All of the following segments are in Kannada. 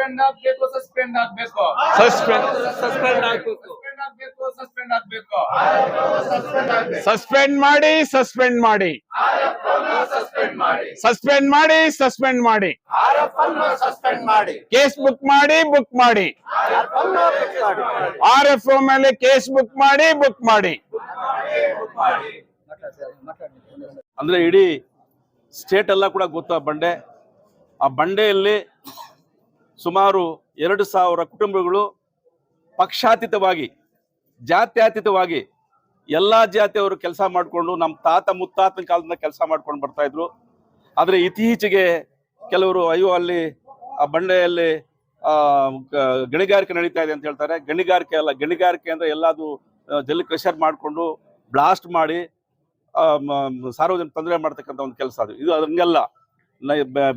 ಸಸ್ಪೆಂಡ್ ಆಗಬೇಕು, ಸಸ್ಪೆಂಡ್ ಆಗಬೇಕು, ಸಸ್ಪೆಂಡ್ ಆಗಬೇಕು, ಸಸ್ಪೆಂಡ್ ಆಗಬೇಕು, ಸಸ್ಪೆಂಡ್ ಮಾಡಿ, ಸಸ್ಪೆಂಡ್ ಮಾಡಿ, ಸಸ್ಪೆಂಡ್ ಮಾಡಿ, ಸಸ್ಪೆಂಡ್ ಮಾಡಿ, ಸಸ್ಪೆಂಡ್ ಮಾಡಿ, ಕೇಸ್ ಬುಕ್ ಮಾಡಿ, ಬುಕ್ ಮಾಡಿ, RFO ಮೇಲೆ ಕೇಸ್ ಬುಕ್ ಮಾಡಿ, ಬುಕ್ ಮಾಡಿ. ಅಂದ್ರೆ ಇಡೀ ಸ್ಟೇಟ್ ಎಲ್ಲ ಕೂಡ ಗೊತ್ತು ಆ ಬಂಡೆಯಲ್ಲಿ ಸುಮಾರು 2,000 ಕುಟುಂಬಗಳು ಪಕ್ಷಾತೀತವಾಗಿ ಜಾತ್ಯತೀತವಾಗಿ ಎಲ್ಲಾ ಜಾತಿಯವರು ಕೆಲಸ ಮಾಡಿಕೊಂಡು ನಮ್ಮ ತಾತ ಮುತ್ತಾತನ ಕಾಲದಿಂದ ಕೆಲಸ ಮಾಡ್ಕೊಂಡು ಬರ್ತಾ ಇದ್ರು. ಆದರೆ ಇತ್ತೀಚೆಗೆ ಕೆಲವರು ಅಯ್ಯೋ ಅಲ್ಲಿ ಆ ಬಂಡೆಯಲ್ಲಿ ಗಣಿಗಾರಿಕೆ ನಡೀತಾ ಇದೆ ಅಂತ ಹೇಳ್ತಾರೆ. ಗಣಿಗಾರಿಕೆ ಅಲ್ಲ, ಗಣಿಗಾರಿಕೆ ಅಂದ್ರೆ ಎಲ್ಲಾದು ಜಲ್ಲಿ ಕ್ರಷರ್ ಮಾಡಿಕೊಂಡು ಬ್ಲಾಸ್ಟ್ ಮಾಡಿ ಸಾರ್ವಜನಿಕ ತೊಂದರೆ ಮಾಡ್ತಕ್ಕಂಥ ಒಂದು ಕೆಲಸ ಅದು. ಇದು ಹಂಗಲ್ಲ,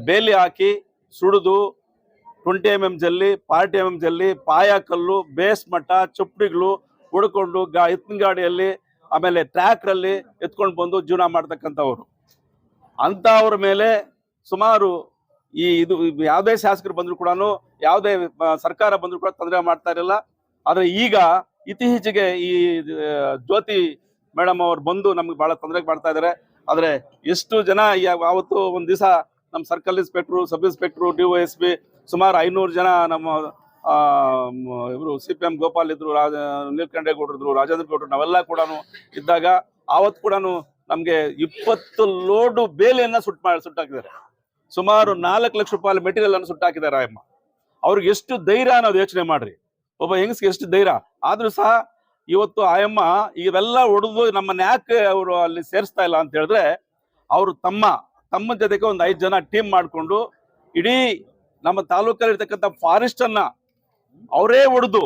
ಬೇಲಿ ಹಾಕಿ ಸುಡಿದು 20 mm ಜಲ್ಲಿ, 40 mm ಜಲ್ಲಿ, ಪಾಯಕಲ್ಲು, ಬೇಸ್ ಮಟ್ಟ, ಚಪ್ಪಡಿಗಳು ಹೊಡ್ಕೊಂಡು ಎತ್ತಿನ ಗಾಡಿಯಲ್ಲಿ ಆಮೇಲೆ ಟ್ರ್ಯಾಕ್ರಲ್ಲಿ ಎತ್ಕೊಂಡು ಬಂದು ಜೀವನ ಮಾಡ್ತಕ್ಕಂಥವ್ರು. ಅಂಥವ್ರ ಮೇಲೆ ಸುಮಾರು ಇದು ಯಾವುದೇ ಶಾಸಕರು ಬಂದ್ರು ಕೂಡ, ಯಾವುದೇ ಸರ್ಕಾರ ಬಂದ್ರು ಕೂಡ ತೊಂದರೆ ಮಾಡ್ತಾ ಇರಲಿಲ್ಲ. ಆದರೆ ಈಗ ಇತ್ತೀಚೆಗೆ ಈ ಜ್ಯೋತಿ ಮೇಡಮ್ ಅವ್ರು ಬಂದು ನಮ್ಗೆ ಬಹಳ ತೊಂದರೆ ಮಾಡ್ತಾ ಇದ್ದಾರೆ. ಆದರೆ ಎಷ್ಟು ಜನ ಯಾವತ್ತು ಒಂದು ದಿವಸ ನಮ್ಮ circle inspector, sub inspector, DOSP ಸುಮಾರು 500 ಜನ ನಮ್ಮ ಇವರು CPM ಗೋಪಾಲ್ ಇದ್ರು, ನೀಲಕಂಠೇಗೌಡರು ಇದ್ರು, ರಾಜೇಂದ್ರ ಗೌಡರು, ನಾವೆಲ್ಲ ಕೂಡ ಇದ್ದಾಗ ಆವತ್ತು ಕೂಡ ನಮ್ಗೆ 20 ಲೋಡ್ ಬೇಲಿಯನ್ನ ಸುಟ್ಟಾಕಿದ್ದಾರೆ. ಸುಮಾರು 4 ಲಕ್ಷ ರೂಪಾಯಿ ಮೆಟೀರಿಯಲ್ ಅನ್ನು ಸುಟ್ಟಾಕಿದ್ದಾರೆ. ಅಮ್ಮ ಅವ್ರಿಗೆ ಎಷ್ಟು ಧೈರ್ಯ ಅನ್ನೋದು ಯೋಚನೆ ಮಾಡ್ರಿ. ಒಬ್ಬ ಹೆಂಗಸ್ಗೆ ಎಷ್ಟು ಧೈರ್ಯ. ಆದ್ರೂ ಸಹ ಇವತ್ತು ಆಯಮ್ಮ ಇವೆಲ್ಲ ಹೊಡೆದು ನಮ್ಮನ್ನ ಯಾಕೆ ಅವರು ಅಲ್ಲಿ ಸೇರಿಸ್ತಾ ಇಲ್ಲ ಅಂತ ಹೇಳಿದ್ರೆ, ಅವರು ತಮ್ಮ ಜೊತೆಗೆ ಒಂದು 5 ಜನ ಟೀಮ್ ಮಾಡಿಕೊಂಡು ಇಡೀ ನಮ್ಮ ತಾಲೂಕಲ್ಲಿ ಇರ್ತಕ್ಕಂಥ ಫಾರೆಸ್ಟ್ ಅನ್ನ ಅವರೇ ಹೊಡೆದು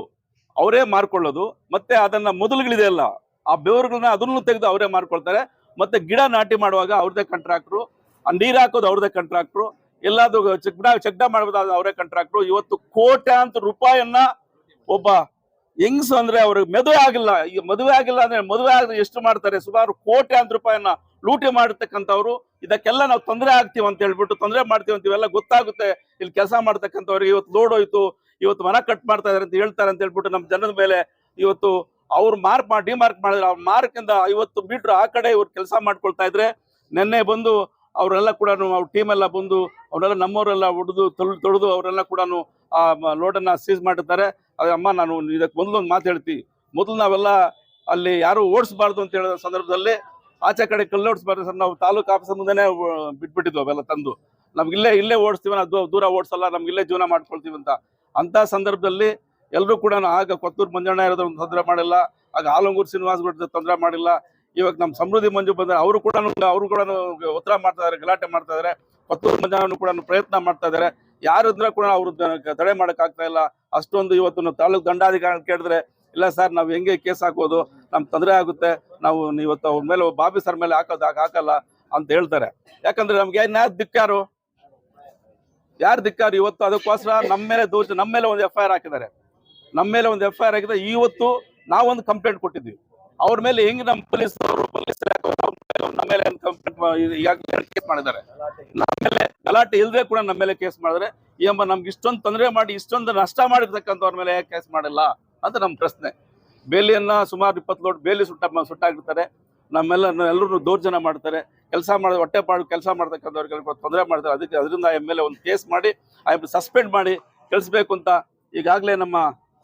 ಅವರೇ ಮಾರ್ಕೊಳ್ಳೋದು, ಮತ್ತೆ ಅದನ್ನ ಮೊದಲುಗಳಿದೆಯಲ್ಲ ಆ ಬೆವರುಗಳನ್ನ ಅದನ್ನು ತೆಗೆದು ಅವರೇ ಮಾರ್ಕೊಳ್ತಾರೆ. ಮತ್ತೆ ಗಿಡ ನಾಟಿ ಮಾಡುವಾಗ ಅವ್ರದೇ ಕಾಂಟ್ರಾಕ್ಟ್ರು, ನೀರು ಹಾಕೋದು ಅವ್ರದೇ ಕಾಂಟ್ರಾಕ್ಟ್ರು, ಎಲ್ಲಾದ್ರು ಚೆಕ್ಡ ಮಾಡಬಹುದು ಅವರೇ ಕಾಂಟ್ರಾಕ್ಟ್ರು. ಇವತ್ತು ಕೋಟ್ಯಾಂತರ ರೂಪಾಯಿಯನ್ನ ಒಬ್ಬ ಹೆಂಗ್ಸು ಅಂದ್ರೆ ಅವ್ರಿಗೆ ಮದುವೆ ಆಗಿಲ್ಲ, ಈಗ ಮದುವೆ ಆಗಿಲ್ಲ ಅಂದ್ರೆ ಮದುವೆ ಆಗ ಎಷ್ಟು ಮಾಡ್ತಾರೆ, ಸುಮಾರು ಕೋಟ್ಯಾಂತರ ರೂಪಾಯಿಯನ್ನ ಲೂಟಿ ಮಾಡಿರ್ತಕ್ಕಂಥವ್ರು. ಇದಕ್ಕೆಲ್ಲ ನಾವು ತೊಂದರೆ ಆಗ್ತೀವಿ ಅಂತ ಹೇಳ್ಬಿಟ್ಟು ತೊಂದರೆ ಮಾಡ್ತೀವಿ ಅಂತ ಇವೆಲ್ಲ ಗೊತ್ತಾಗುತ್ತೆ. ಇಲ್ಲಿ ಕೆಲಸ ಮಾಡ್ತಕ್ಕಂಥವ್ರಿಗೆ ಇವತ್ತು ಲೋಡ್ ಹೋಯ್ತು, ಇವತ್ತು ಮನ ಕಟ್ ಮಾಡ್ತಾ ಇದಾರೆ ಅಂತ ಹೇಳ್ತಾರೆ ಅಂತ ಹೇಳ್ಬಿಟ್ಟು ನಮ್ಮ ಜನದ ಮೇಲೆ ಇವತ್ತು ಅವ್ರು ಡಿಮಾರ್ಕ್ ಮಾಡಿದ್ರೆ ಅವ್ರ ಮಾರ್ಕಿಂದ 50 ಮೀಟರ್ ಆ ಕಡೆ ಇವ್ರು ಕೆಲಸ ಮಾಡ್ಕೊಳ್ತಾ ಇದ್ರೆ, ನಿನ್ನೆ ಬಂದು ಅವರೆಲ್ಲ ಕೂಡ ಅವ್ರ ಟೀಮ್ ಎಲ್ಲ ಬಂದು ಅವರೆಲ್ಲ ನಮ್ಮವರೆಲ್ಲ ಹೊಡೆದು ತೊಳೆದು ಅವರೆಲ್ಲ ಕೂಡ ಆ ಲೋಡನ್ನ ಸೀಸ್ ಮಾಡಿರ್ತಾರೆ. ಅದೇ ಅಮ್ಮ, ನಾನು ಇದಕ್ಕೆ ಮೊದಲೊಂದು ಮಾತು ಹೇಳ್ತೀವಿ. ಮೊದಲು ನಾವೆಲ್ಲ ಅಲ್ಲಿ ಯಾರು ಓಡಿಸ್ಬಾರ್ದು ಅಂತ ಹೇಳಿದ ಸಂದರ್ಭದಲ್ಲಿ ಆಚೆ ಕಡೆ ಕಲ್ಲೋಡಿಸ್ಬಾರ್ದು ಸರ್, ನಾವು ತಾಲೂಕು ಆಫೀಸ್ ಮುಂದೆನೆ ಬಿಟ್ಬಿಟ್ಟಿದ್ವು ಅವೆಲ್ಲ ತಂದು. ನಮ್ಗೆ ಇಲ್ಲೇ ಓಡಿಸ್ತೀವಿ, ನಾವು ದೂರ ಓಡಿಸಲ್ಲ, ನಮ್ಗೆ ಇಲ್ಲೇ ಜೀವನ ಮಾಡ್ಕೊಳ್ತೀವಿ ಅಂತ ಸಂದರ್ಭದಲ್ಲಿ ಎಲ್ಲರೂ ಕೂಡ ಆಗ ಕೊತ್ತೂರು ಮಂಜಣ್ಣ ಇರೋದ್ರ ತೊಂದರೆ ಮಾಡಿಲ್ಲ, ಆಗ ಆಲಂಗೂರು ಶ್ರೀನಿವಾಸ್ ಗೌಡ ತೊಂದರೆ ಮಾಡಿಲ್ಲ. ಇವಾಗ ನಮ್ಮ ಸಮೃದ್ಧಿ ಮಂಜು ಬಂದ್ರೆ ಅವರು ಕೂಡ ಒತ್ತಡ ಮಾಡ್ತಾ ಇದಾರೆ, ಗಲಾಟೆ ಮಾಡ್ತಾ ಇದಾರೆ. ಕೊತ್ತೂರು ಮಂಜಣ್ಣ ಕೂಡ ಪ್ರಯತ್ನ ಮಾಡ್ತಾ ಇದಾರೆ. ಯಾರಿದ್ರೆ ಕೂಡ ಅವ್ರು ತಡೆ ಮಾಡಕ್ ಆಗ್ತಾ ಇಲ್ಲ. ಅಷ್ಟೊಂದು ಇವತ್ತು ತಾಲೂಕು ದಂಡಾಧಿಕಾರಿ ಕೇಳಿದ್ರೆ, ಇಲ್ಲ ಸರ್ ನಾವು ಹೆಂಗೆ ಕೇಸ್ ಹಾಕೋದು, ನಮ್ಗೆ ತೊಂದರೆ ಆಗುತ್ತೆ, ನಾವು ಇವತ್ತು ಅವ್ರ ಮೇಲೆ ಬಾಬಿ ಸರ್ ಮೇಲೆ ಹಾಕಲ್ಲ ಅಂತ ಹೇಳ್ತಾರೆ. ಯಾಕಂದ್ರೆ ನಮ್ಗೆ ಯಾರು ಧಿಕ್ಕಾರು ಇವತ್ತು. ಅದಕ್ಕೋಸ್ಕರ ನಮ್ಮ ಮೇಲೆ ಒಂದು FIR ಹಾಕಿದ್ದಾರೆ. ನಮ್ಮ ಮೇಲೆ ಒಂದು FIR ಹಾಕಿದ್ರೆ ಇವತ್ತು ನಾವೊಂದು ಕಂಪ್ಲೇಂಟ್ ಕೊಟ್ಟಿದ್ವಿ. ಅವ್ರ ಮೇಲೆ ಹೆಂಗ್ ನಮ್ಮ ಪೊಲೀಸ್ ನಮ್ಮ ಮೇಲೆ ಈಗಾಗಲೇ ಕೇಸ್ ಮಾಡಿದ್ದಾರೆ. ನಮ್ಮ ಮೇಲೆ ಗಲಾಟೆ ಇಲ್ಲದೆ ಕೂಡ ನಮ್ಮ ಮೇಲೆ ಕೇಸ್ ಮಾಡಿದ್ರೆ, ಈ ಎಂಬ ನಮ್ಗೆ ಇಷ್ಟೊಂದು ತೊಂದರೆ ಮಾಡಿ ಇಷ್ಟೊಂದು ನಷ್ಟ ಮಾಡಿರ್ತಕ್ಕಂಥವ್ರ ಮೇಲೆ ಕೇಸ್ ಮಾಡಿಲ್ಲ ಅಂತ ನಮ್ಮ ಪ್ರಶ್ನೆ. ಬೇಲಿಯನ್ನ ಸುಮಾರು 20 ಲೋಡ್ ಬೇಲಿ ಸುಟ್ಟಾಗಿರ್ತಾರೆ. ಎಲ್ಲರೂ ದೌರ್ಜನ್ಯ ಮಾಡ್ತಾರೆ, ಕೆಲಸ ಹೊಟ್ಟೆಪಾಡು ಕೆಲಸ ಮಾಡ್ತಕ್ಕಂಥವ್ರಿಗೆ ತೊಂದರೆ ಮಾಡ್ತಾರೆ. ಅದರಿಂದ ಮೇಲೆ ಒಂದು ಕೇಸ್ ಮಾಡಿ ಸಸ್ಪೆಂಡ್ ಮಾಡಿ ಕಳಿಸ್ಬೇಕು ಅಂತ ಈಗಾಗಲೇ ನಮ್ಮ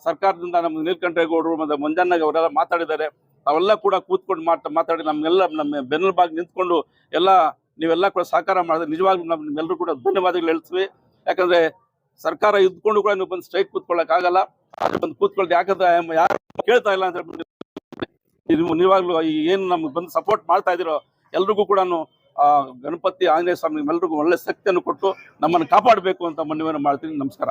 ಸರ್ಕಾರದಿಂದ ನಮ್ಮ ನೀಲಕಂಠೇಗೌಡರು ಮತ್ತು ಮಂಜಣ್ಣ ಅವರೆಲ್ಲ ಮಾತಾಡಿದ್ದಾರೆ. ಅವೆಲ್ಲ ಕೂಡ ಕೂತ್ಕೊಂಡು ಮಾತಾಡಿ ನಮ್ಮ ಬೆನ್ನೆಲುಬಾಗಿ ನಿಂತ್ಕೊಂಡು ನೀವೆಲ್ಲ ಕೂಡ ಸಹಕಾರ ಮಾಡಿದ್ರೆ ನಿಜವಾಗ್ಲೂ ನಮ್ಮೆಲ್ಲರೂ ಕೂಡ ಧನ್ಯವಾದಗಳು ಹೇಳ್ತೀವಿ. ಯಾಕಂದ್ರೆ ಸರ್ಕಾರ ಇದ್ಕೊಂಡು ಕೂಡ ನೀವು ಬಂದು ಸ್ಟ್ರೈಕ್ ಕೂತ್ಕೊಳ್ಳೋಕ್ಕಾಗಲ್ಲ. ಬಂದು ಕೂತ್ಕೊಳ್ದು ಯಾಕಂದ್ರೆ ಯಾರು ಕೇಳ್ತಾ ಇಲ್ಲ ಅಂತ ಹೇಳ್ಬಿಟ್ಟು ನೀವಾಗ್ಲೂ ಏನು ನಮ್ಗೆ ಬಂದು ಸಪೋರ್ಟ್ ಮಾಡ್ತಾ ಇದ್ದೀರೋ ಎಲ್ರಿಗೂ ಕೂಡ ಗಣಪತಿ ಆಂಜನೇಯ ಸ್ವಾಮಿ ಎಲ್ರಿಗೂ ಒಳ್ಳೆ ಶಕ್ತಿಯನ್ನು ಕೊಟ್ಟು ನಮ್ಮನ್ನು ಕಾಪಾಡಬೇಕು ಅಂತ ಮನವಿಯನ್ನು ಮಾಡ್ತೀನಿ. ನಮಸ್ಕಾರ.